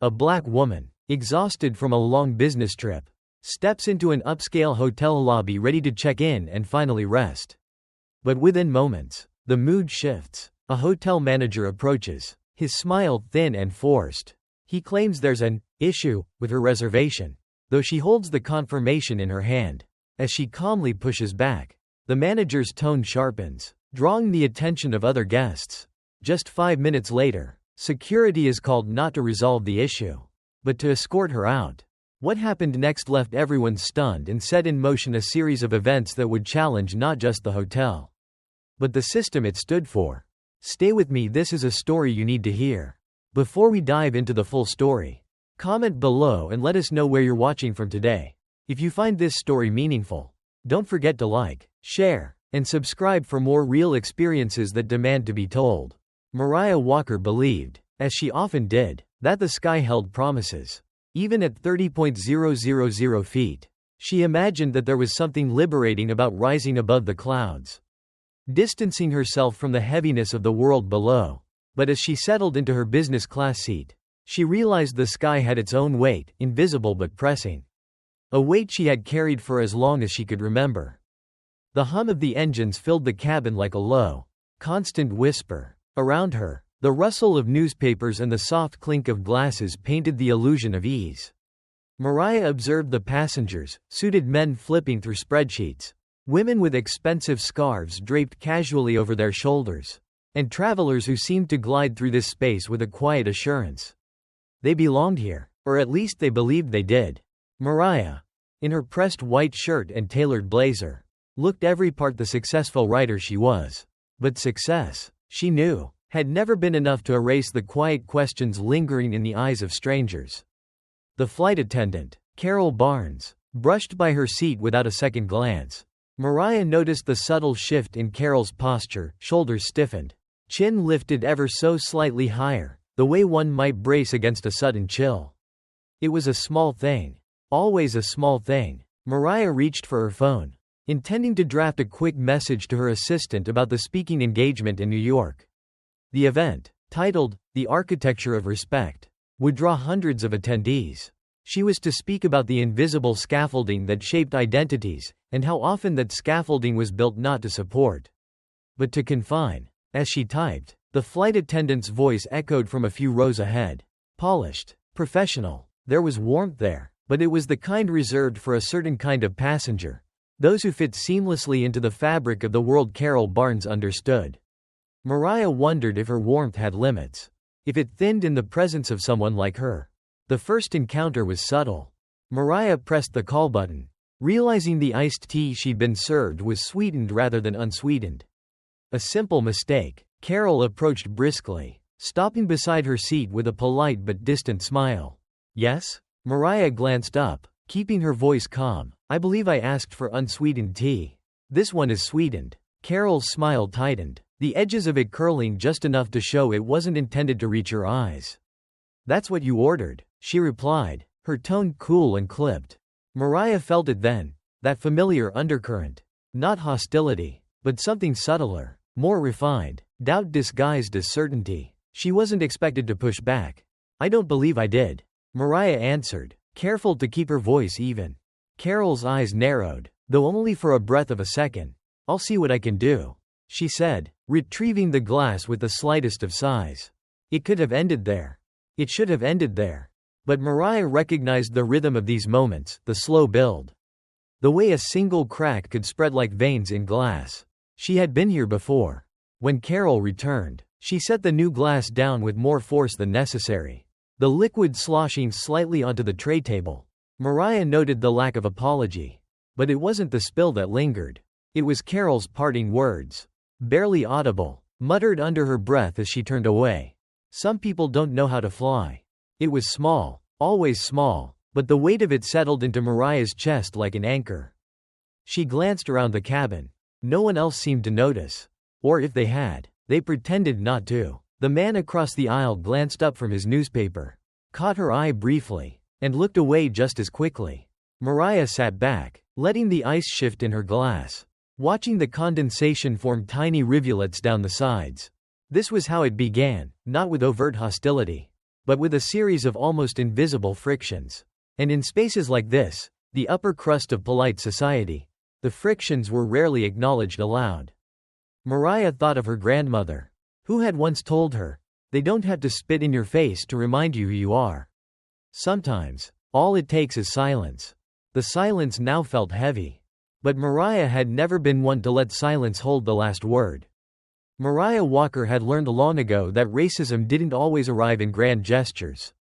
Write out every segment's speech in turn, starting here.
A black woman, exhausted from a long business trip, steps into an upscale hotel lobby ready to check in and finally rest. But within moments, the mood shifts. A hotel manager approaches, his smile thin and forced. He claims there's an issue with her reservation, though she holds the confirmation in her hand. As she calmly pushes back, the manager's tone sharpens, drawing the attention of other guests. Just 5 minutes later, security is called not to resolve the issue, but to escort her out. What happened next left everyone stunned and set in motion a series of events that would challenge not just the hotel, but the system it stood for. Stay with me, this is a story you need to hear. Before we dive into the full story, comment below and let us know where you're watching from today. If you find this story meaningful, don't forget to like, share, and subscribe for more real experiences that demand to be told. Mariah Walker believed, as she often did, that the sky held promises. Even at 30,000 feet, she imagined that there was something liberating about rising above the clouds, distancing herself from the heaviness of the world below. But as she settled into her business class seat, she realized the sky had its own weight, invisible but pressing. A weight she had carried for as long as she could remember. The hum of the engines filled the cabin like a low, constant whisper. Around her, the rustle of newspapers and the soft clink of glasses painted the illusion of ease. Mariah observed the passengers, suited men flipping through spreadsheets, women with expensive scarves draped casually over their shoulders, and travelers who seemed to glide through this space with a quiet assurance. They belonged here, or at least they believed they did. Mariah, in her pressed white shirt and tailored blazer, looked every part the successful writer she was. But success, she knew, had never been enough to erase the quiet questions lingering in the eyes of strangers. The flight attendant, Carol Barnes, brushed by her seat without a second glance. Mariah noticed the subtle shift in Carol's posture, shoulders stiffened, chin lifted ever so slightly higher, the way one might brace against a sudden chill. It was a small thing. Always a small thing. Mariah reached for her phone, intending to draft a quick message to her assistant about the speaking engagement in New York. The event, titled, "The Architecture of Respect," would draw hundreds of attendees. She was to speak about the invisible scaffolding that shaped identities, and how often that scaffolding was built not to support, but to confine. As she typed, the flight attendant's voice echoed from a few rows ahead. Polished, professional. There was warmth there, but it was the kind reserved for a certain kind of passenger, those who fit seamlessly into the fabric of the world Carol Barnes understood. Mariah wondered if her warmth had limits, if it thinned in the presence of someone like her. The first encounter was subtle. Mariah pressed the call button, realizing the iced tea she'd been served was sweetened rather than unsweetened. A simple mistake. Carol approached briskly, stopping beside her seat with a polite but distant smile. Yes? Mariah glanced up, keeping her voice calm. I believe I asked for unsweetened tea. This one is sweetened. Carol's smile tightened, the edges of it curling just enough to show it wasn't intended to reach her eyes. That's what you ordered, she replied, her tone cool and clipped. Mariah felt it then, that familiar undercurrent. Not hostility, but something subtler, more refined, doubt disguised as certainty. She wasn't expected to push back. I don't believe I did, Mariah answered, careful to keep her voice even. Carol's eyes narrowed, though only for a breath of a second. I'll see what I can do, she said, retrieving the glass with the slightest of sighs. It could have ended there. It should have ended there. But Mariah recognized the rhythm of these moments, the slow build. The way a single crack could spread like veins in glass. She had been here before. When Carol returned, she set the new glass down with more force than necessary, the liquid sloshing slightly onto the tray table. Mariah noted the lack of apology. But it wasn't the spill that lingered. It was Carol's parting words, barely audible, muttered under her breath as she turned away. Some people don't know how to fly. It was small, always small, but the weight of it settled into Mariah's chest like an anchor. She glanced around the cabin. No one else seemed to notice. Or if they had, they pretended not to. The man across the aisle glanced up from his newspaper, caught her eye briefly, and looked away just as quickly. Mariah sat back, letting the ice shift in her glass, watching the condensation form tiny rivulets down the sides. This was how it began, not with overt hostility, but with a series of almost invisible frictions. And in spaces like this, the upper crust of polite society, the frictions were rarely acknowledged aloud. Mariah thought of her grandmother, who had once told her, "They don't have to spit in your face to remind you who you are." Sometimes, all it takes is silence. The silence now felt heavy. But Mariah had never been one to let silence hold the last word. Mariah Walker had learned long ago that racism didn't always arrive in grand gestures.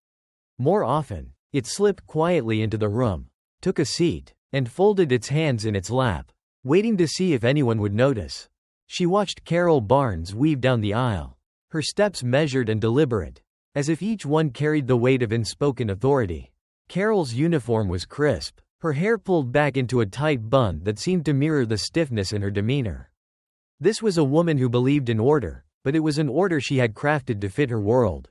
More often, it slipped quietly into the room, took a seat, and folded its hands in its lap, waiting to see if anyone would notice. She watched Carol Barnes weave down the aisle, her steps measured and deliberate, as if each one carried the weight of unspoken authority. Carol's uniform was crisp, her hair pulled back into a tight bun that seemed to mirror the stiffness in her demeanor. This was a woman who believed in order, but it was an order she had crafted to fit her world.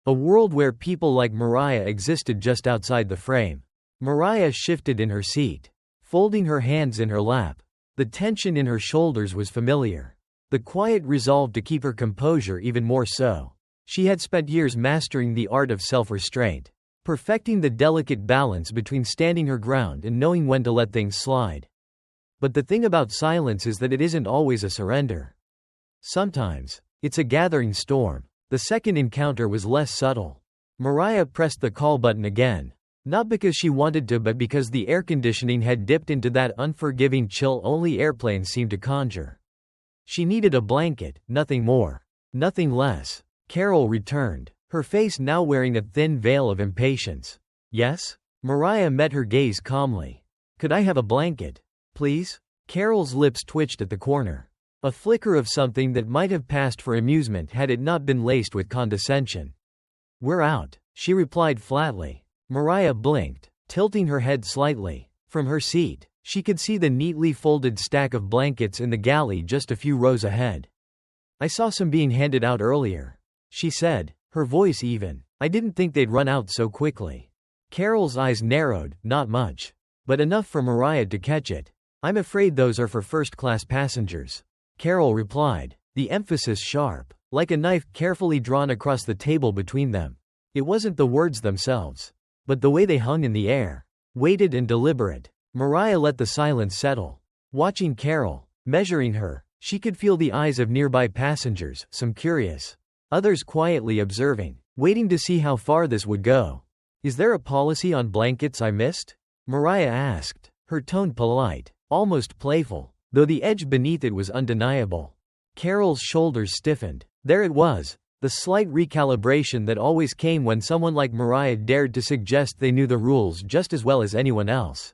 A world where people like Mariah existed just outside the frame. Mariah shifted in her seat, folding her hands in her lap. The tension in her shoulders was familiar. The quiet resolve to keep her composure even more so. She had spent years mastering the art of self-restraint, perfecting the delicate balance between standing her ground and knowing when to let things slide. But the thing about silence is that it isn't always a surrender. Sometimes, it's a gathering storm. The second encounter was less subtle. Mariah pressed the call button again. Not because she wanted to, but because the air conditioning had dipped into that unforgiving chill only airplanes seem to conjure. She needed a blanket, nothing more. Nothing less. Carol returned, her face now wearing a thin veil of impatience. Yes? Mariah met her gaze calmly. Could I have a blanket, please? Carol's lips twitched at the corner. A flicker of something that might have passed for amusement had it not been laced with condescension. We're out, she replied flatly. Mariah blinked, tilting her head slightly. From her seat, she could see the neatly folded stack of blankets in the galley just a few rows ahead. I saw some being handed out earlier, she said, her voice even. I didn't think they'd run out so quickly. Carol's eyes narrowed, not much, but enough for Mariah to catch it. I'm afraid those are for first-class passengers, Carol replied, the emphasis sharp, like a knife carefully drawn across the table between them. It wasn't the words themselves, but the way they hung in the air, weighted and deliberate. Mariah let the silence settle. Watching Carol, measuring her, she could feel the eyes of nearby passengers, some curious, others quietly observing, waiting to see how far this would go. Is there a policy on blankets I missed? Mariah asked, her tone polite, almost playful, though the edge beneath it was undeniable. Carol's shoulders stiffened. There it was, the slight recalibration that always came when someone like Mariah dared to suggest they knew the rules just as well as anyone else.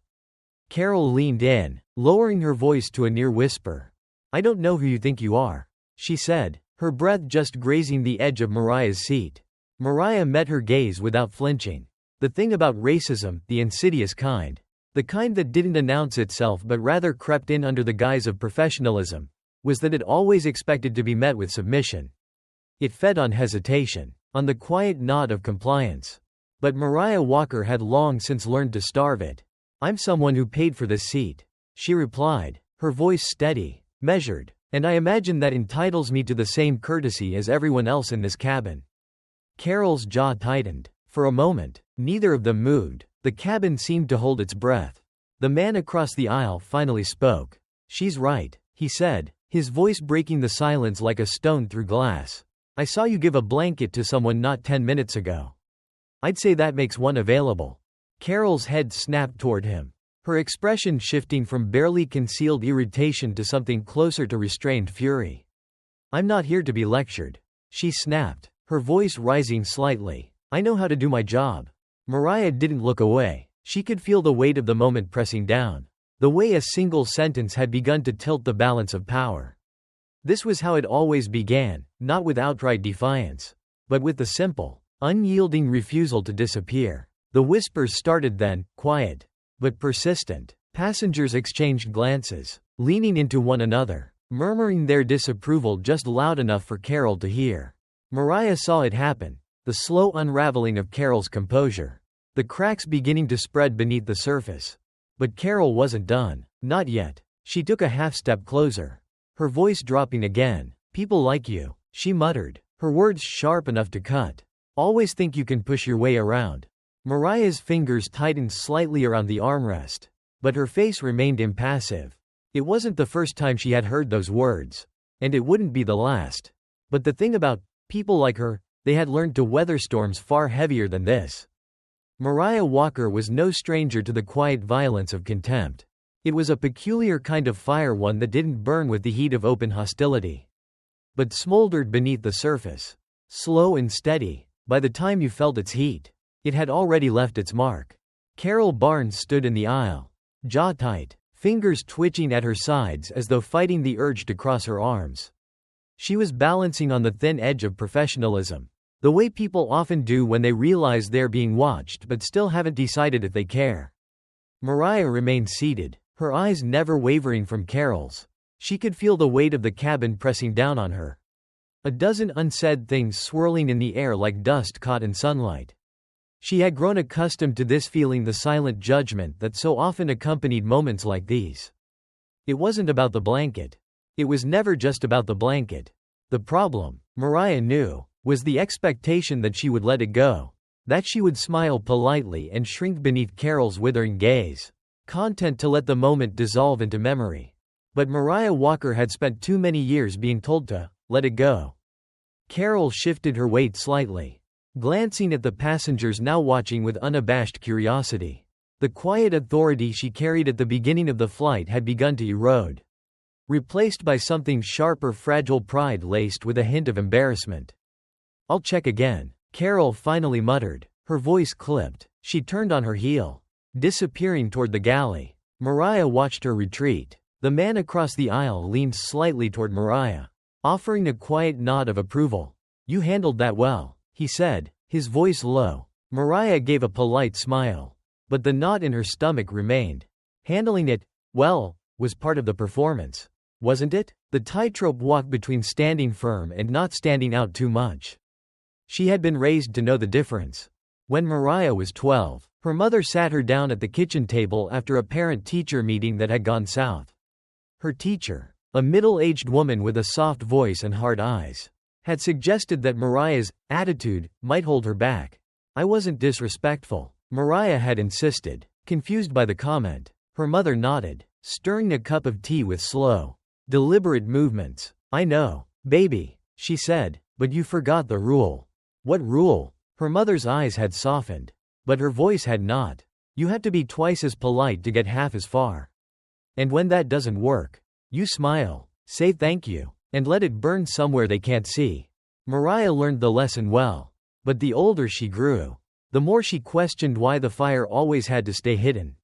Carol leaned in, lowering her voice to a near whisper. I don't know who you think you are, she said, her breath just grazing the edge of Mariah's seat. Mariah met her gaze without flinching. The thing about racism, the insidious kind, the kind that didn't announce itself but rather crept in under the guise of professionalism, was that it always expected to be met with submission. It fed on hesitation, on the quiet nod of compliance. But Mariah Walker had long since learned to starve it. I'm someone who paid for this seat, she replied, her voice steady, measured, and I imagine that entitles me to the same courtesy as everyone else in this cabin. Carol's jaw tightened. For a moment, neither of them moved. The cabin seemed to hold its breath. The man across the aisle finally spoke. She's right, he said, his voice breaking the silence like a stone through glass. I saw you give a blanket to someone not 10 minutes ago. I'd say that makes one available. Carol's head snapped toward him, her expression shifting from barely concealed irritation to something closer to restrained fury. I'm not here to be lectured, she snapped, her voice rising slightly. I know how to do my job. Mariah didn't look away. She could feel the weight of the moment pressing down, the way a single sentence had begun to tilt the balance of power. This was how it always began, not with outright defiance, but with the simple, unyielding refusal to disappear. The whispers started then, quiet, but persistent. Passengers exchanged glances, leaning into one another, murmuring their disapproval just loud enough for Carol to hear. Mariah saw it happen, the slow unraveling of Carol's composure, the cracks beginning to spread beneath the surface. But Carol wasn't done. Not yet. She took a half-step closer, her voice dropping again. People like you, she muttered, her words sharp enough to cut. Always think you can push your way around. Mariah's fingers tightened slightly around the armrest, but her face remained impassive. It wasn't the first time she had heard those words, and it wouldn't be the last. But the thing about people like her, they had learned to weather storms far heavier than this. Mariah Walker was no stranger to the quiet violence of contempt. It was a peculiar kind of fire, one that didn't burn with the heat of open hostility, but smoldered beneath the surface. Slow and steady, by the time you felt its heat, it had already left its mark. Carol Barnes stood in the aisle, jaw tight, fingers twitching at her sides as though fighting the urge to cross her arms. She was balancing on the thin edge of professionalism, the way people often do when they realize they're being watched but still haven't decided if they care. Mariah remained seated, her eyes never wavering from Carol's. She could feel the weight of the cabin pressing down on her. A dozen unsaid things swirling in the air like dust caught in sunlight. She had grown accustomed to this feeling, the silent judgment that so often accompanied moments like these. It wasn't about the blanket. It was never just about the blanket. The problem, Mariah knew, was the expectation that she would let it go, that she would smile politely and shrink beneath Carol's withering gaze, content to let the moment dissolve into memory. But Mariah Walker had spent too many years being told to let it go. Carol shifted her weight slightly, glancing at the passengers now watching with unabashed curiosity. The quiet authority she carried at the beginning of the flight had begun to erode, replaced by something sharper, fragile pride laced with a hint of embarrassment. "I'll check again," Carol finally muttered. Her voice clipped. She turned on her heel, disappearing toward the galley. Mariah watched her retreat. The man across the aisle leaned slightly toward Mariah, offering a quiet nod of approval. "You handled that well," he said, his voice low. Mariah gave a polite smile, but the knot in her stomach remained. Handling it well was part of the performance, wasn't it? The tightrope walk between standing firm and not standing out too much. She had been raised to know the difference. When Mariah was 12, her mother sat her down at the kitchen table after a parent-teacher meeting that had gone south. Her teacher, a middle-aged woman with a soft voice and hard eyes, had suggested that Mariah's attitude might hold her back. "I wasn't disrespectful," Mariah had insisted, confused by the comment. Her mother nodded, stirring a cup of tea with slow, deliberate movements. "I know, baby," she said, "but you forgot the rule." "What rule?" Her mother's eyes had softened, but her voice had not. "You have to be twice as polite to get half as far. And when that doesn't work, you smile, say thank you, and let it burn somewhere they can't see." Mariah learned the lesson well, but the older she grew, the more she questioned why the fire always had to stay hidden.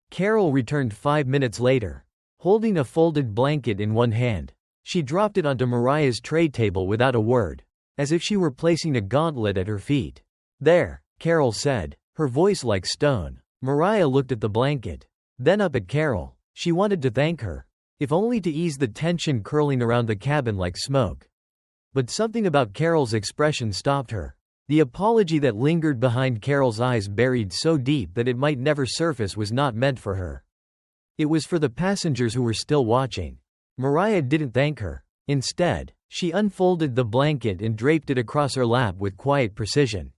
Carol returned 5 minutes later, holding a folded blanket in one hand. She dropped it onto Mariah's tray table without a word, as if she were placing a gauntlet at her feet. "There," Carol said, her voice like stone. Mariah looked at the blanket, then up at Carol. She wanted to thank her, if only to ease the tension curling around the cabin like smoke. But something about Carol's expression stopped her. The apology that lingered behind Carol's eyes, buried so deep that it might never surface, was not meant for her. It was for the passengers who were still watching. Mariah didn't thank her. Instead, she unfolded the blanket and draped it across her lap with quiet precision.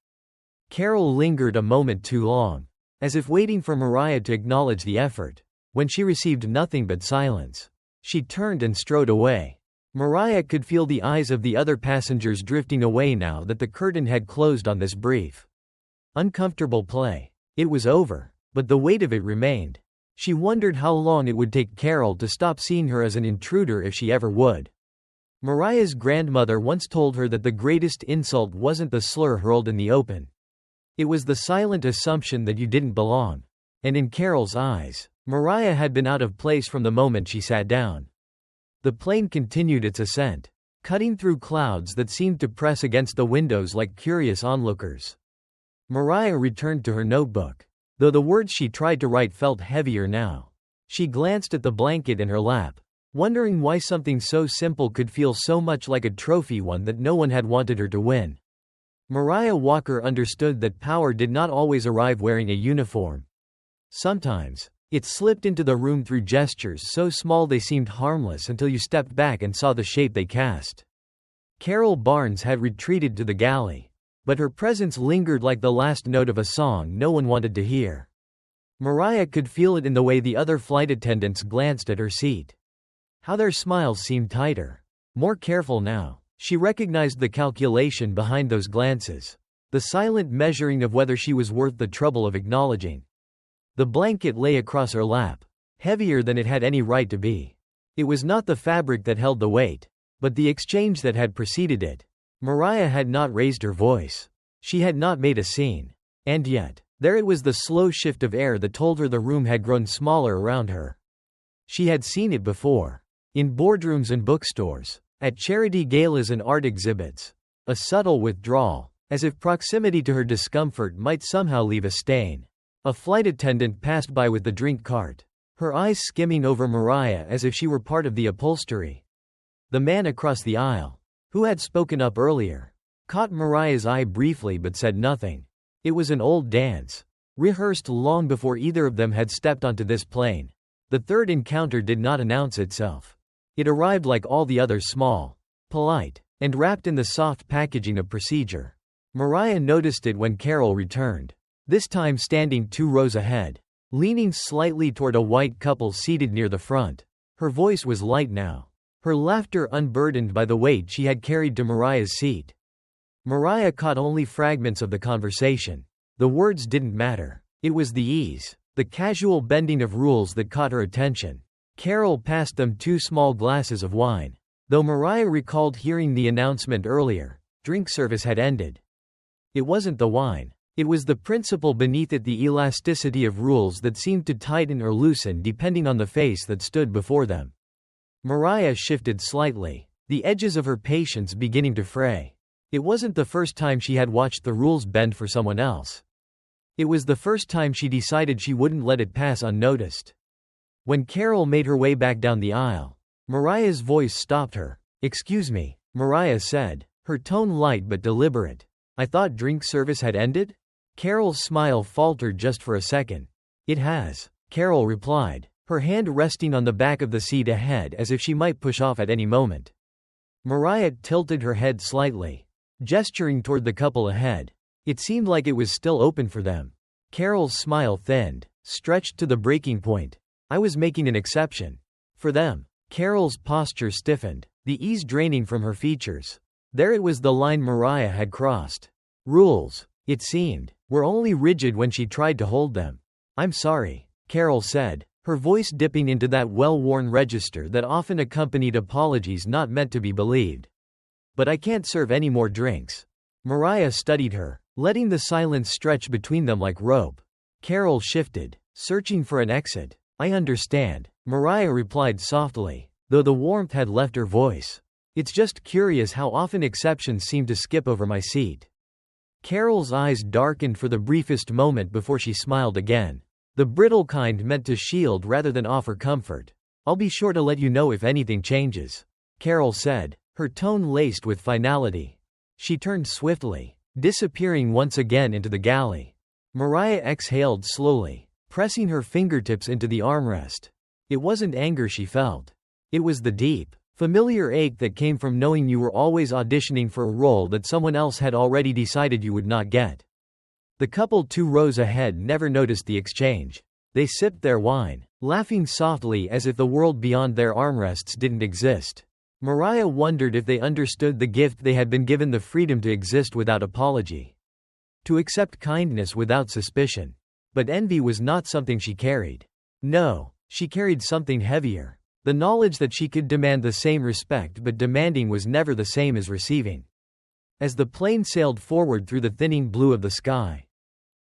Carol lingered a moment too long, as if waiting for Mariah to acknowledge the effort. When she received nothing but silence, she turned and strode away. Mariah could feel the eyes of the other passengers drifting away now that the curtain had closed on this brief, uncomfortable play. It was over, but the weight of it remained. She wondered how long it would take Carol to stop seeing her as an intruder, if she ever would. Mariah's grandmother once told her that the greatest insult wasn't the slur hurled in the open. It was the silent assumption that you didn't belong. And in Carol's eyes, Mariah had been out of place from the moment she sat down. The plane continued its ascent, cutting through clouds that seemed to press against the windows like curious onlookers. Mariah returned to her notebook, though the words she tried to write felt heavier now. She glanced at the blanket in her lap, wondering why something so simple could feel so much like a trophy, one that no one had wanted her to win. Mariah Walker understood that power did not always arrive wearing a uniform. Sometimes, it slipped into the room through gestures so small they seemed harmless until you stepped back and saw the shape they cast. Carol Barnes had retreated to the galley, but her presence lingered like the last note of a song no one wanted to hear. Mariah could feel it in the way the other flight attendants glanced at her seat. How their smiles seemed tighter, more careful now. She recognized the calculation behind those glances, the silent measuring of whether she was worth the trouble of acknowledging. The blanket lay across her lap, heavier than it had any right to be. It was not the fabric that held the weight, but the exchange that had preceded it. Mariah had not raised her voice. She had not made a scene. And yet, there it was, the slow shift of air that told her the room had grown smaller around her. She had seen it before. In boardrooms and bookstores, at charity galas and art exhibits. A subtle withdrawal, as if proximity to her discomfort might somehow leave a stain. A flight attendant passed by with the drink cart, her eyes skimming over Mariah as if she were part of the upholstery. The man across the aisle, who had spoken up earlier, caught Mariah's eye briefly but said nothing. It was an old dance, rehearsed long before either of them had stepped onto this plane. The third encounter did not announce itself. It arrived like all the others, small, polite, and wrapped in the soft packaging of procedure. Mariah noticed it when Carol returned, this time standing 2 rows ahead, leaning slightly toward a white couple seated near the front. Her voice was light now, her laughter unburdened by the weight she had carried to Mariah's seat. Mariah caught only fragments of the conversation. The words didn't matter. It was the ease, the casual bending of rules that caught her attention. Carol passed them 2 small glasses of wine. Though Mariah recalled hearing the announcement earlier, drink service had ended. It wasn't the wine. It was the principle beneath it, the elasticity of rules that seemed to tighten or loosen depending on the face that stood before them. Mariah shifted slightly, the edges of her patience beginning to fray. It wasn't the first time she had watched the rules bend for someone else. It was the first time she decided she wouldn't let it pass unnoticed. When Carol made her way back down the aisle, Mariah's voice stopped her. "Excuse me," Mariah said, her tone light but deliberate. "I thought drink service had ended?" Carol's smile faltered just for a second. "It has," Carol replied, her hand resting on the back of the seat ahead as if she might push off at any moment. Mariah tilted her head slightly, gesturing toward the couple ahead. It seemed like it was still open for them. Carol's smile thinned, stretched to the breaking point. "I was making an exception. For them." Carol's posture stiffened, the ease draining from her features. There it was, the line Mariah had crossed. Rules, it seemed, were only rigid when she tried to hold them. "I'm sorry," Carol said, her voice dipping into that well-worn register that often accompanied apologies not meant to be believed. "But I can't serve any more drinks." Mariah studied her, letting the silence stretch between them like rope. Carol shifted, searching for an exit. "I understand," Mariah replied softly, though the warmth had left her voice. "It's just curious how often exceptions seem to skip over my seat." Carol's eyes darkened for the briefest moment before she smiled again. The brittle kind meant to shield rather than offer comfort. "I'll be sure to let you know if anything changes," Carol said, her tone laced with finality. She turned swiftly, disappearing once again into the galley. Mariah exhaled slowly, pressing her fingertips into the armrest. It wasn't anger she felt. It was the deep, familiar ache that came from knowing you were always auditioning for a role that someone else had already decided you would not get. The couple 2 rows ahead never noticed the exchange. They sipped their wine, laughing softly as if the world beyond their armrests didn't exist. Mariah wondered if they understood the gift they had been given, the freedom to exist without apology. To accept kindness without suspicion. But envy was not something she carried. No, she carried something heavier. The knowledge that she could demand the same respect, but demanding was never the same as receiving. As the plane sailed forward through the thinning blue of the sky,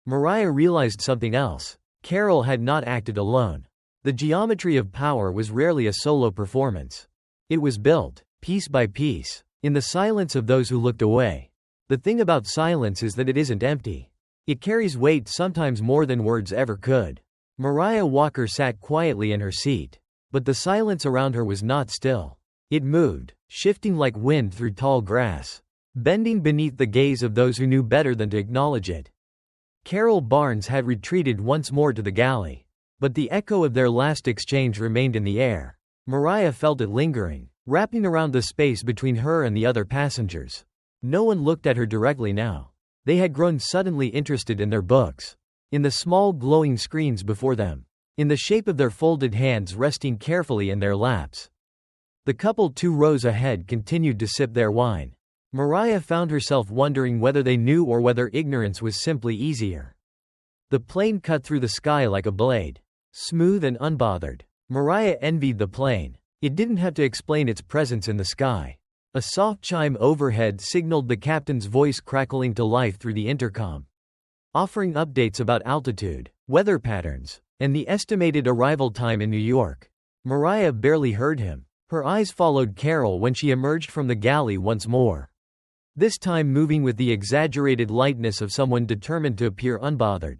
Mariah realized something else. Carol had not acted alone. The geometry of power was rarely a solo performance. It was built, piece by piece, in the silence of those who looked away. The thing about silence is that it isn't empty. It carries weight, sometimes more than words ever could. Mariah Walker sat quietly in her seat, but the silence around her was not still. It moved, shifting like wind through tall grass, bending beneath the gaze of those who knew better than to acknowledge it. Carol Barnes had retreated once more to the galley, but the echo of their last exchange remained in the air. Mariah felt it lingering, wrapping around the space between her and the other passengers. No one looked at her directly now. They had grown suddenly interested in their books. In the small glowing screens before them. In the shape of their folded hands resting carefully in their laps. The couple 2 rows ahead continued to sip their wine. Mariah found herself wondering whether they knew or whether ignorance was simply easier. The plane cut through the sky like a blade. Smooth and unbothered. Mariah envied the plane. It didn't have to explain its presence in the sky. A soft chime overhead signaled the captain's voice crackling to life through the intercom. Offering updates about altitude, weather patterns, and the estimated arrival time in New York. Mariah barely heard him. Her eyes followed Carol when she emerged from the galley once more. This time moving with the exaggerated lightness of someone determined to appear unbothered.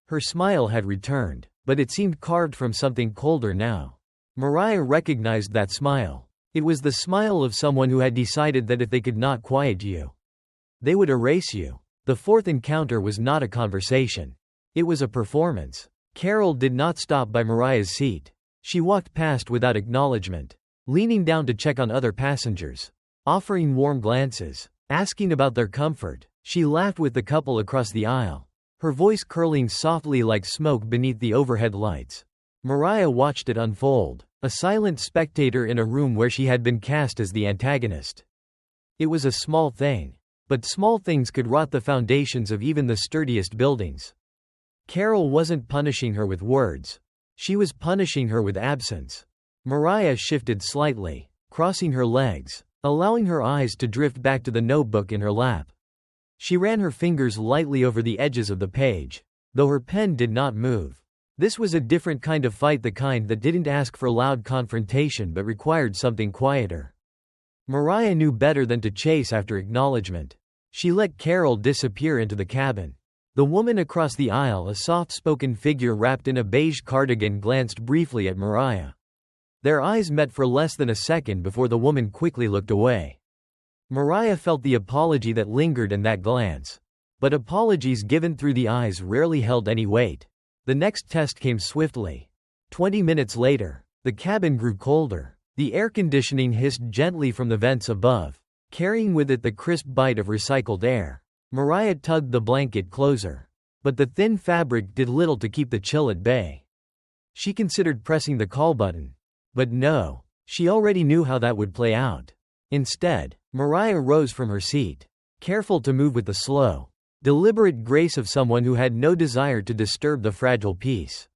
Her smile had returned, but it seemed carved from something colder now. Mariah recognized that smile. It was the smile of someone who had decided that if they could not quiet you, they would erase you. The 4th encounter was not a conversation. It was a performance. Carol did not stop by Mariah's seat. She walked past without acknowledgement, leaning down to check on other passengers, offering warm glances, asking about their comfort. She laughed with the couple across the aisle, her voice curling softly like smoke beneath the overhead lights. Mariah watched it unfold, a silent spectator in a room where she had been cast as the antagonist. It was a small thing, but small things could rot the foundations of even the sturdiest buildings. Carol wasn't punishing her with words. She was punishing her with absence. Mariah shifted slightly, crossing her legs, allowing her eyes to drift back to the notebook in her lap. She ran her fingers lightly over the edges of the page, though her pen did not move. This was a different kind of fight, the kind that didn't ask for loud confrontation but required something quieter. Mariah knew better than to chase after acknowledgement. She let Carol disappear into the cabin. The woman across the aisle, a soft-spoken figure wrapped in a beige cardigan, glanced briefly at Mariah. Their eyes met for less than a second before the woman quickly looked away. Mariah felt the apology that lingered in that glance. But apologies given through the eyes rarely held any weight. The next test came swiftly. 20 minutes later, the cabin grew colder. The air conditioning hissed gently from the vents above, carrying with it the crisp bite of recycled air. Mariah tugged the blanket closer. But the thin fabric did little to keep the chill at bay. She considered pressing the call button. But no, she already knew how that would play out. Instead, Mariah rose from her seat, careful to move with the slow, deliberate grace of someone who had no desire to disturb the fragile peace.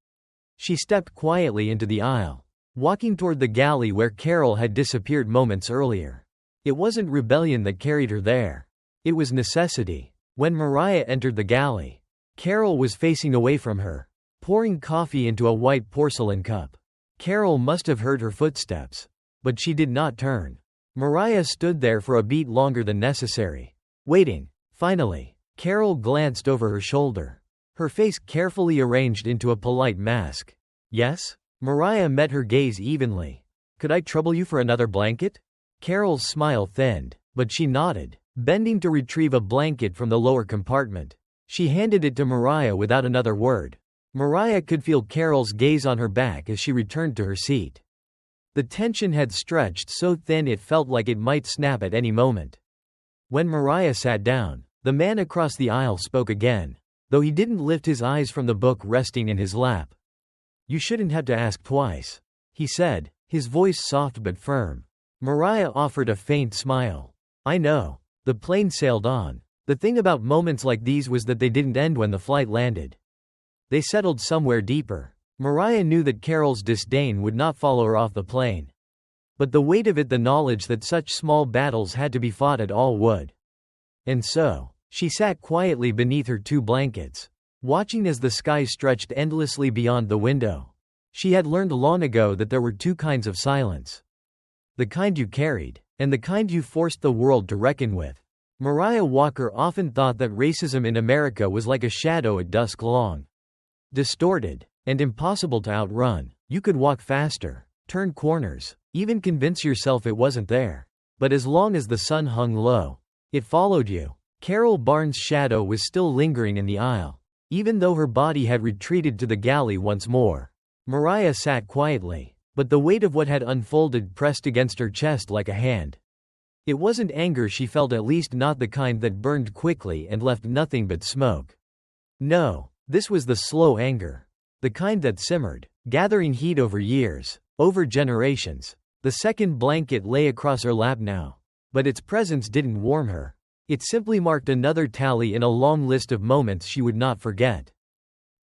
She stepped quietly into the aisle, walking toward the galley where Carol had disappeared moments earlier. It wasn't rebellion that carried her there. It was necessity. When Mariah entered the galley, Carol was facing away from her, pouring coffee into a white porcelain cup. Carol must have heard her footsteps, but she did not turn. Mariah stood there for a beat longer than necessary, waiting. Finally, Carol glanced over her shoulder, her face carefully arranged into a polite mask. Yes? Mariah met her gaze evenly. Could I trouble you for another blanket? Carol's smile thinned, but she nodded, bending to retrieve a blanket from the lower compartment. She handed it to Mariah without another word. Mariah could feel Carol's gaze on her back as she returned to her seat. The tension had stretched so thin it felt like it might snap at any moment. When Mariah sat down, the man across the aisle spoke again, though he didn't lift his eyes from the book resting in his lap. You shouldn't have to ask twice, he said, his voice soft but firm. Mariah offered a faint smile. I know. The plane sailed on. The thing about moments like these was that they didn't end when the flight landed. They settled somewhere deeper. Mariah knew that Carol's disdain would not follow her off the plane. But the weight of it, the knowledge that such small battles had to be fought at all, would. And so, she sat quietly beneath her 2 blankets, watching as the sky stretched endlessly beyond the window. She had learned long ago that there were 2 kinds of silence. The kind you carried, and the kind you forced the world to reckon with. Mariah Walker often thought that racism in America was like a shadow at dusk, long, distorted, and impossible to outrun. You could walk faster, turn corners, even convince yourself it wasn't there. But as long as the sun hung low, it followed you. Carol Barnes' shadow was still lingering in the aisle. Even though her body had retreated to the galley once more, Mariah sat quietly, but the weight of what had unfolded pressed against her chest like a hand. It wasn't anger she felt, at least not the kind that burned quickly and left nothing but smoke. No, this was the slow anger. The kind that simmered, gathering heat over years, over generations. The second blanket lay across her lap now. But its presence didn't warm her. It simply marked another tally in a long list of moments she would not forget.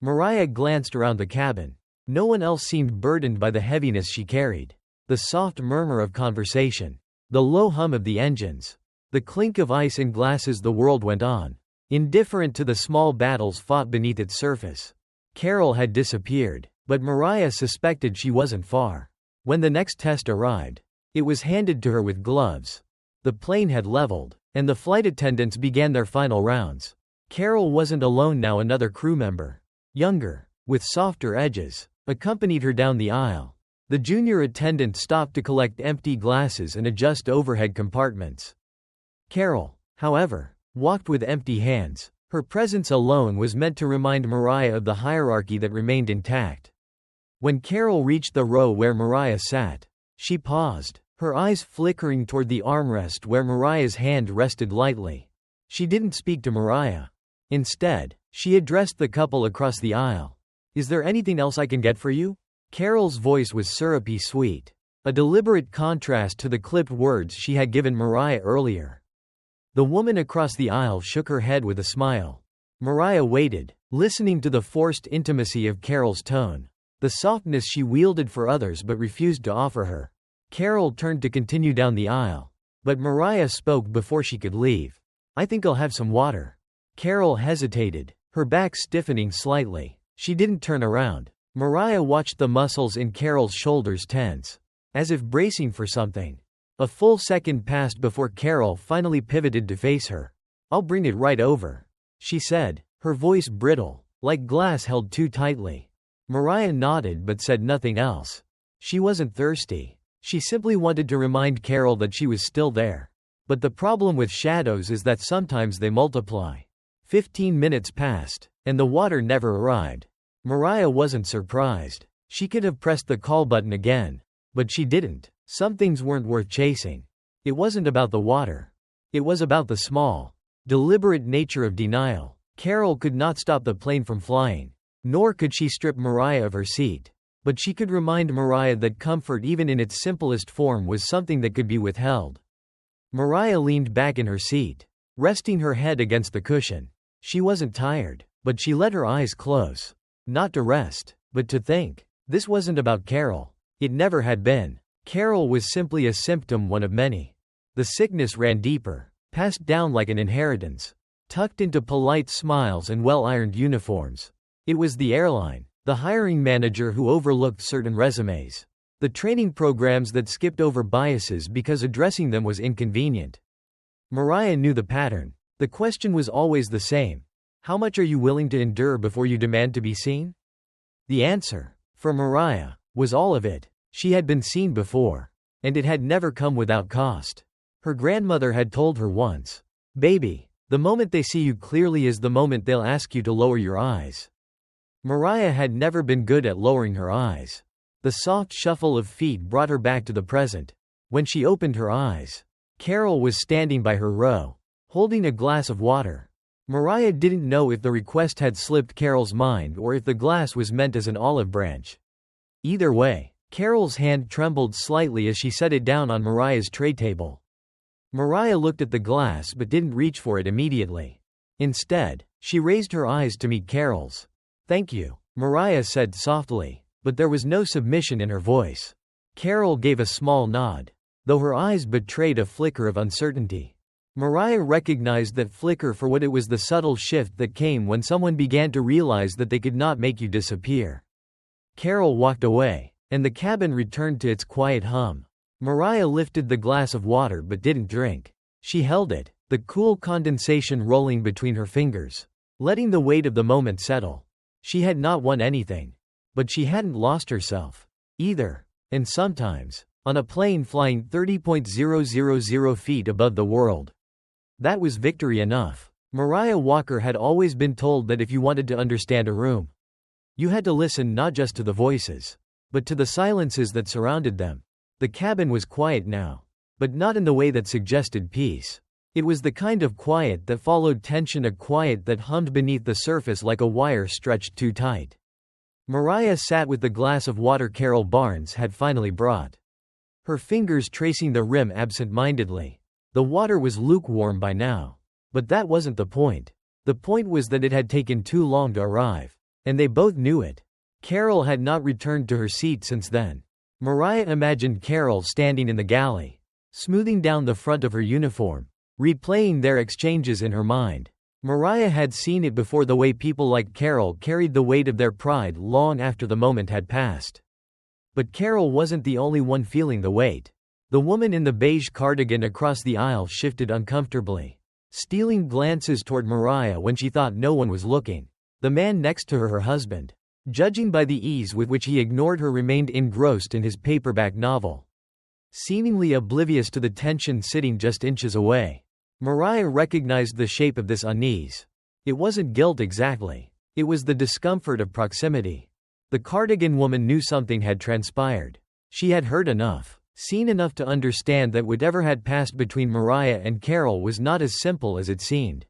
Mariah glanced around the cabin. No one else seemed burdened by the heaviness she carried. The soft murmur of conversation. The low hum of the engines. The clink of ice and glasses. The world went on, indifferent to the small battles fought beneath its surface. Carol had disappeared, but Mariah suspected she wasn't far. When the next test arrived, it was handed to her with gloves. The plane had leveled, and the flight attendants began their final rounds. Carol wasn't alone now. Another crew member, younger, with softer edges, accompanied her down the aisle. The junior attendant stopped to collect empty glasses and adjust overhead compartments. Carol, however, walked with empty hands. Her presence alone was meant to remind Mariah of the hierarchy that remained intact. When Carol reached the row where Mariah sat, she paused, her eyes flickering toward the armrest where Mariah's hand rested lightly. She didn't speak to Mariah. Instead, she addressed the couple across the aisle. "Is there anything else I can get for you?" Carol's voice was syrupy sweet, a deliberate contrast to the clipped words she had given Mariah earlier. The woman across the aisle shook her head with a smile. Mariah waited, listening to the forced intimacy of Carol's tone, the softness she wielded for others but refused to offer her. Carol turned to continue down the aisle, but Mariah spoke before she could leave. "I think I'll have some water." Carol hesitated, her back stiffening slightly. She didn't turn around. Mariah watched the muscles in Carol's shoulders tense, as if bracing for something. A full second passed before Carol finally pivoted to face her. "I'll bring it right over," she said, her voice brittle, like glass held too tightly. Mariah nodded but said nothing else. She wasn't thirsty. She simply wanted to remind Carol that she was still there. But the problem with shadows is that sometimes they multiply. 15 minutes passed, and the water never arrived. Mariah wasn't surprised. She could have pressed the call button again. But she didn't. Some things weren't worth chasing. It wasn't about the water. It was about the small, deliberate nature of denial. Carol could not stop the plane from flying. Nor could she strip Mariah of her seat. But she could remind Mariah that comfort, even in its simplest form, was something that could be withheld. Mariah leaned back in her seat, resting her head against the cushion. She wasn't tired, but she let her eyes close. Not to rest, but to think. This wasn't about Carol. It never had been. Carol was simply a symptom, one of many. The sickness ran deeper, passed down like an inheritance, tucked into polite smiles and well-ironed uniforms. It was the airline, the hiring manager who overlooked certain resumes, the training programs that skipped over biases because addressing them was inconvenient. Mariah knew the pattern. The question was always the same. How much are you willing to endure before you demand to be seen? The answer, for Mariah, was all of it. She had been seen before, and it had never come without cost. Her grandmother had told her once, "Baby, the moment they see you clearly is the moment they'll ask you to lower your eyes." Mariah had never been good at lowering her eyes. The soft shuffle of feet brought her back to the present. When she opened her eyes, Carol was standing by her row, holding a glass of water. Mariah didn't know if the request had slipped Carol's mind or if the glass was meant as an olive branch. Either way, Carol's hand trembled slightly as she set it down on Mariah's tray table. Mariah looked at the glass but didn't reach for it immediately. Instead, she raised her eyes to meet Carol's. "Thank you," Mariah said softly, but there was no submission in her voice. Carol gave a small nod, though her eyes betrayed a flicker of uncertainty. Mariah recognized that flicker for what it was, the subtle shift that came when someone began to realize that they could not make you disappear. Carol walked away, and the cabin returned to its quiet hum. Mariah lifted the glass of water but didn't drink. She held it, the cool condensation rolling between her fingers, letting the weight of the moment settle. She had not won anything, but she hadn't lost herself either. And sometimes, on a plane flying 30,000 feet above the world, that was victory enough. Mariah Walker had always been told that if you wanted to understand a room, you had to listen not just to the voices, but to the silences that surrounded them. The cabin was quiet now. but not in the way that suggested peace. It was the kind of quiet that followed tension, a quiet that hummed beneath the surface like a wire stretched too tight. Mariah sat with the glass of water Carol Barnes had finally brought, her fingers tracing the rim absent-mindedly. The water was lukewarm by now. But that wasn't the point. The point was that it had taken too long to arrive. And they both knew it. Carol had not returned to her seat since then. Mariah imagined Carol standing in the galley, smoothing down the front of her uniform, replaying their exchanges in her mind. Mariah had seen it before, the way people like Carol carried the weight of their pride long after the moment had passed. But Carol wasn't the only one feeling the weight. The woman in the beige cardigan across the aisle shifted uncomfortably, stealing glances toward Mariah when she thought no one was looking. The man next to her husband, judging by the ease with which he ignored her, remained engrossed in his paperback novel, seemingly oblivious to the tension sitting just inches away. Mariah recognized the shape of this unease. It wasn't guilt exactly. It was the discomfort of proximity. The cardigan woman knew something had transpired. She had heard enough, seen enough to understand that whatever had passed between Mariah and Carol was not as simple as it seemed.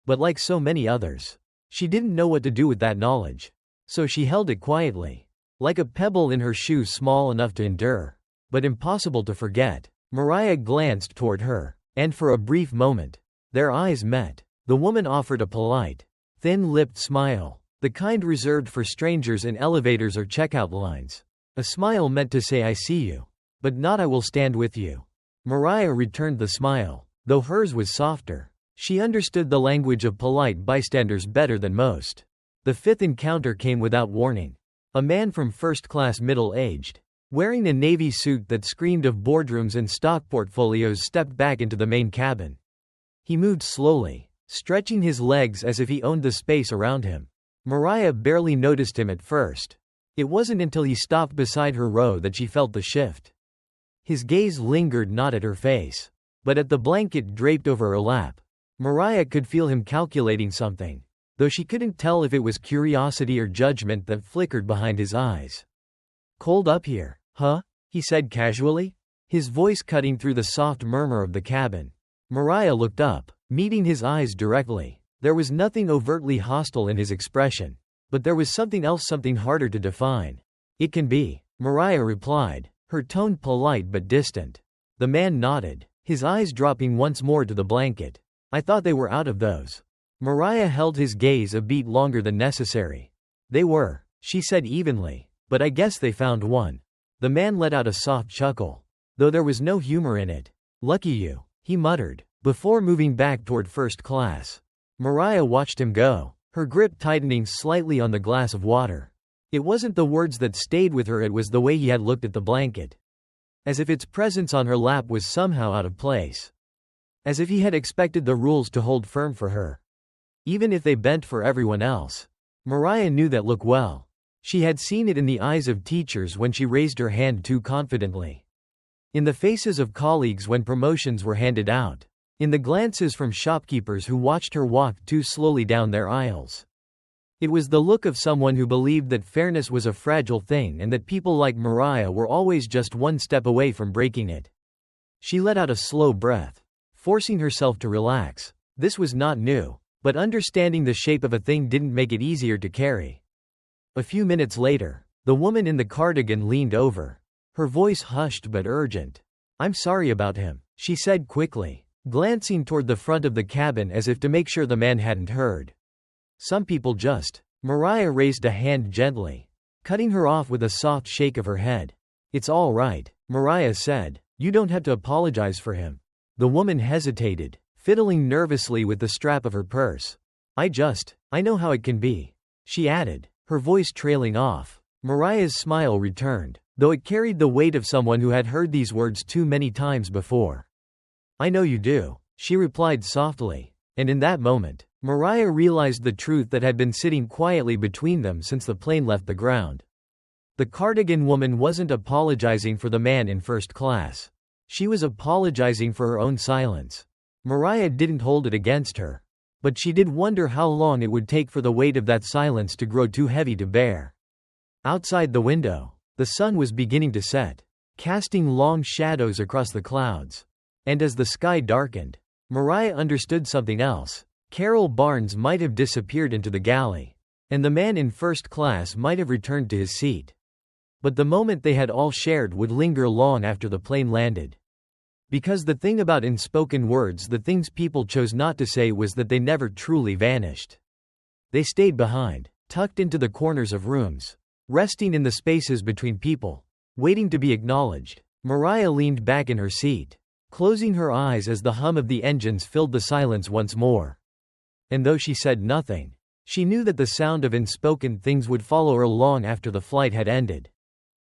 But like so many others, she didn't know what to do with that knowledge. So she held it quietly, like a pebble in her shoe, small enough to endure, but impossible to forget. Mariah glanced toward her, and for a brief moment, their eyes met. The woman offered a polite, thin-lipped smile, the kind reserved for strangers in elevators or checkout lines. A smile meant to say, "I see you, but not I will stand with you." Mariah returned the smile, though hers was softer. She understood the language of polite bystanders better than most. The fifth encounter came without warning. A man from first class, middle-aged, wearing a navy suit that screamed of boardrooms and stock portfolios, stepped back into the main cabin. He moved slowly, stretching his legs as if he owned the space around him. Mariah barely noticed him at first. It wasn't until he stopped beside her row that she felt the shift. His gaze lingered not at her face, but at the blanket draped over her lap. Mariah could feel him calculating something, though she couldn't tell if it was curiosity or judgment that flickered behind his eyes. "Cold up here, huh?" he said casually, his voice cutting through the soft murmur of the cabin. Mariah looked up, meeting his eyes directly. There was nothing overtly hostile in his expression, but there was something else, something harder to define. "It can be," Mariah replied, her tone polite but distant. The man nodded, his eyes dropping once more to the blanket. "I thought they were out of those." Mariah held his gaze a beat longer than necessary. "They were," she said evenly, "but I guess they found one." The man let out a soft chuckle, though there was no humor in it. "Lucky you," he muttered, before moving back toward first class. Mariah watched him go, her grip tightening slightly on the glass of water. It wasn't the words that stayed with her, it was the way he had looked at the blanket. As if its presence on her lap was somehow out of place. As if he had expected the rules to hold firm for her, even if they bent for everyone else. Mariah knew that look well. She had seen it in the eyes of teachers when she raised her hand too confidently, in the faces of colleagues when promotions were handed out, in the glances from shopkeepers who watched her walk too slowly down their aisles. It was the look of someone who believed that fairness was a fragile thing and that people like Mariah were always just one step away from breaking it. She let out a slow breath, forcing herself to relax. This was not new, but understanding the shape of a thing didn't make it easier to carry. A few minutes later, the woman in the cardigan leaned over, her voice hushed but urgent. "I'm sorry about him," she said quickly, glancing toward the front of the cabin as if to make sure the man hadn't heard. "Some people just—" Mariah raised a hand gently, cutting her off with a soft shake of her head. "It's all right," Mariah said. "You don't have to apologize for him." The woman hesitated, fiddling nervously with the strap of her purse. I know how it can be," she added, her voice trailing off. Mariah's smile returned, though it carried the weight of someone who had heard these words too many times before. "I know you do," she replied softly, and in that moment, Mariah realized the truth that had been sitting quietly between them since the plane left the ground. The cardigan woman wasn't apologizing for the man in first class. She was apologizing for her own silence. Mariah didn't hold it against her, but she did wonder how long it would take for the weight of that silence to grow too heavy to bear. Outside the window, the sun was beginning to set. casting long shadows across the clouds. And as the sky darkened, Mariah understood something else. Carol Barnes might have disappeared into the galley, and the man in first class might have returned to his seat. But the moment they had all shared would linger long after the plane landed. Because the thing about unspoken words, the things people chose not to say, was that they never truly vanished. They stayed behind, tucked into the corners of rooms, resting in the spaces between people, waiting to be acknowledged. Mariah leaned back in her seat, closing her eyes as the hum of the engines filled the silence once more. And though she said nothing, she knew that the sound of unspoken things would follow her long after the flight had ended.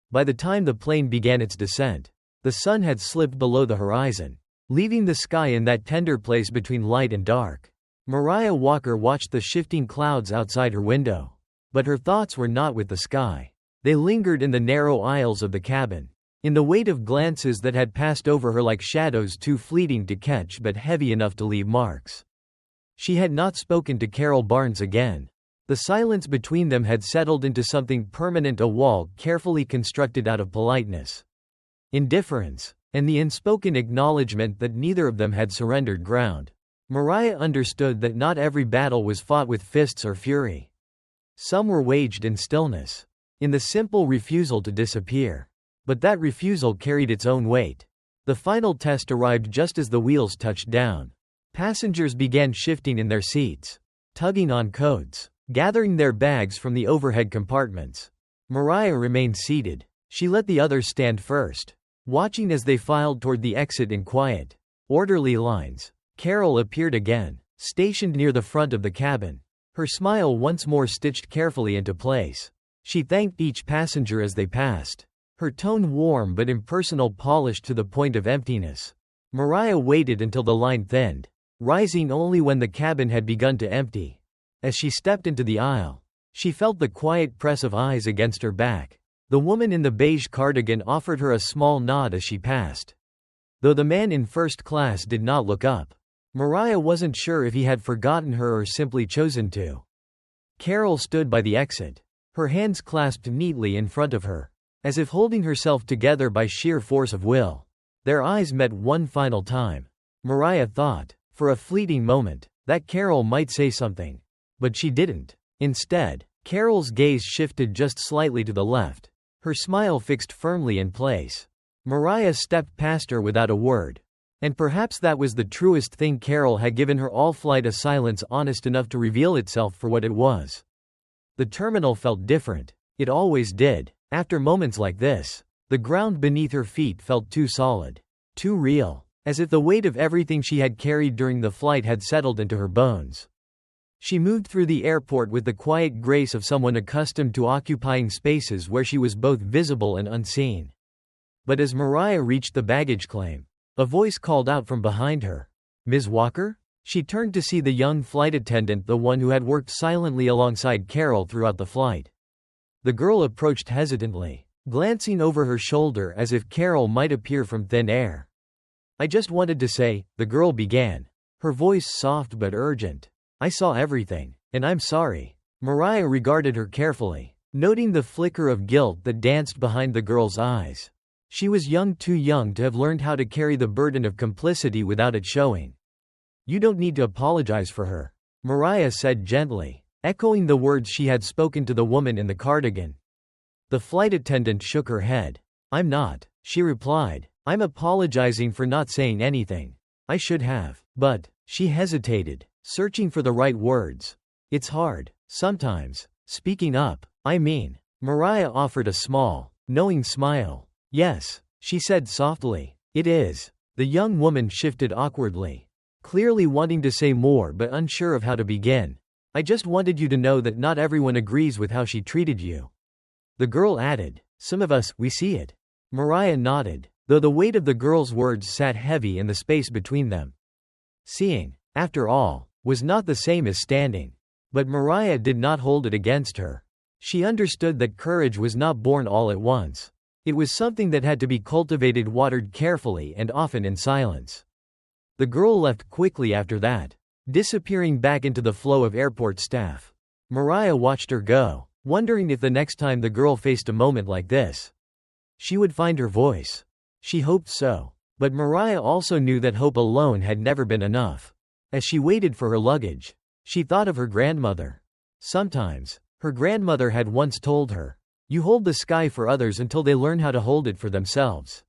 By the time the plane began its descent, the sun had slipped below the horizon, leaving the sky in that tender place between light and dark. Mariah Walker watched the shifting clouds outside her window. But her thoughts were not with the sky. They lingered in the narrow aisles of the cabin, in the weight of glances that had passed over her like shadows, too fleeting to catch but heavy enough to leave marks. She had not spoken to Carol Barnes again. The silence between them had settled into something permanent, a wall carefully constructed out of politeness, indifference, and the unspoken acknowledgement that neither of them had surrendered ground. Mariah understood that not every battle was fought with fists or fury. Some were waged in stillness, in the simple refusal to disappear. But that refusal carried its own weight. The final test arrived just as the wheels touched down. Passengers began shifting in their seats, tugging on coats, gathering their bags from the overhead compartments. Mariah remained seated. She let the others stand first, watching as they filed toward the exit in quiet, orderly lines. Carol appeared again, stationed near the front of the cabin, her smile once more stitched carefully into place. She thanked each passenger as they passed, her tone warm but impersonal, polished to the point of emptiness. Mariah waited until the line thinned, rising only when the cabin had begun to empty. As she stepped into the aisle, she felt the quiet press of eyes against her back. The woman in the beige cardigan offered her a small nod as she passed, though the man in first class did not look up. Mariah wasn't sure if he had forgotten her or simply chosen to. Carol stood by the exit, her hands clasped neatly in front of her, as if holding herself together by sheer force of will. Their eyes met one final time. Mariah thought, for a fleeting moment, that Carol might say something. But she didn't. Instead, Carol's gaze shifted just slightly to the left, her smile fixed firmly in place. Mariah stepped past her without a word. And perhaps that was the truest thing Carol had given her all flight, a silence honest enough to reveal itself for what it was. The terminal felt different. It always did. After moments like this, the ground beneath her feet felt too solid, too real, as if the weight of everything she had carried during the flight had settled into her bones. She moved through the airport with the quiet grace of someone accustomed to occupying spaces where she was both visible and unseen. But as Mariah reached the baggage claim, a voice called out from behind her. "Ms. Walker?" She turned to see the young flight attendant, the one who had worked silently alongside Carol throughout the flight. The girl approached hesitantly, glancing over her shoulder as if Carol might appear from thin air. "I just wanted to say," the girl began, her voice soft but urgent. "I saw everything, and I'm sorry." Mariah regarded her carefully, noting the flicker of guilt that danced behind the girl's eyes. She was young, too young to have learned how to carry the burden of complicity without it showing. "You don't need to apologize for her," Mariah said gently, echoing the words she had spoken to the woman in the cardigan. The flight attendant shook her head. "I'm not," she replied. "I'm apologizing for not saying anything. I should have." But, she hesitated, searching for the right words. "It's hard, sometimes, speaking up. I mean." Mariah offered a small, knowing smile. "Yes," she said softly. "It is." The young woman shifted awkwardly, clearly wanting to say more but unsure of how to begin. "I just wanted you to know that not everyone agrees with how she treated you." The girl added, "Some of us, we see it." Mariah nodded, though the weight of the girl's words sat heavy in the space between them. Seeing, after all, was not the same as standing. But Mariah did not hold it against her. She understood that courage was not born all at once. It was something that had to be cultivated, watered carefully, and often in silence. The girl left quickly after that, disappearing back into the flow of airport staff. Mariah watched her go, wondering if the next time the girl faced a moment like this, She would find her voice. She hoped so. But Mariah also knew that hope alone had never been enough. As she waited for her luggage, she thought of her grandmother. Sometimes, her grandmother had once told her, "You hold the sky for others until they learn how to hold it for themselves."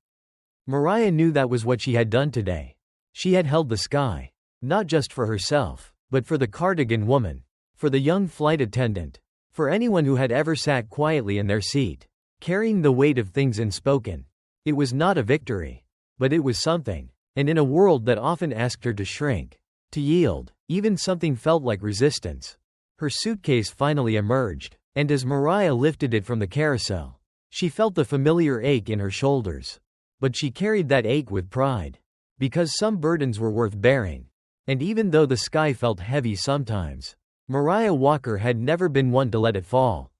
Mariah knew that was what she had done today. She had held the sky. Not just for herself, but for the cardigan woman. For the young flight attendant. For anyone who had ever sat quietly in their seat, carrying the weight of things unspoken. It was not a victory. But it was something. And in a world that often asked her to shrink, to yield, even something felt like resistance. Her suitcase finally emerged, and as Mariah lifted it from the carousel, she felt the familiar ache in her shoulders. But she carried that ache with pride. Because some burdens were worth bearing. And even though the sky felt heavy sometimes, Mariah Walker had never been one to let it fall.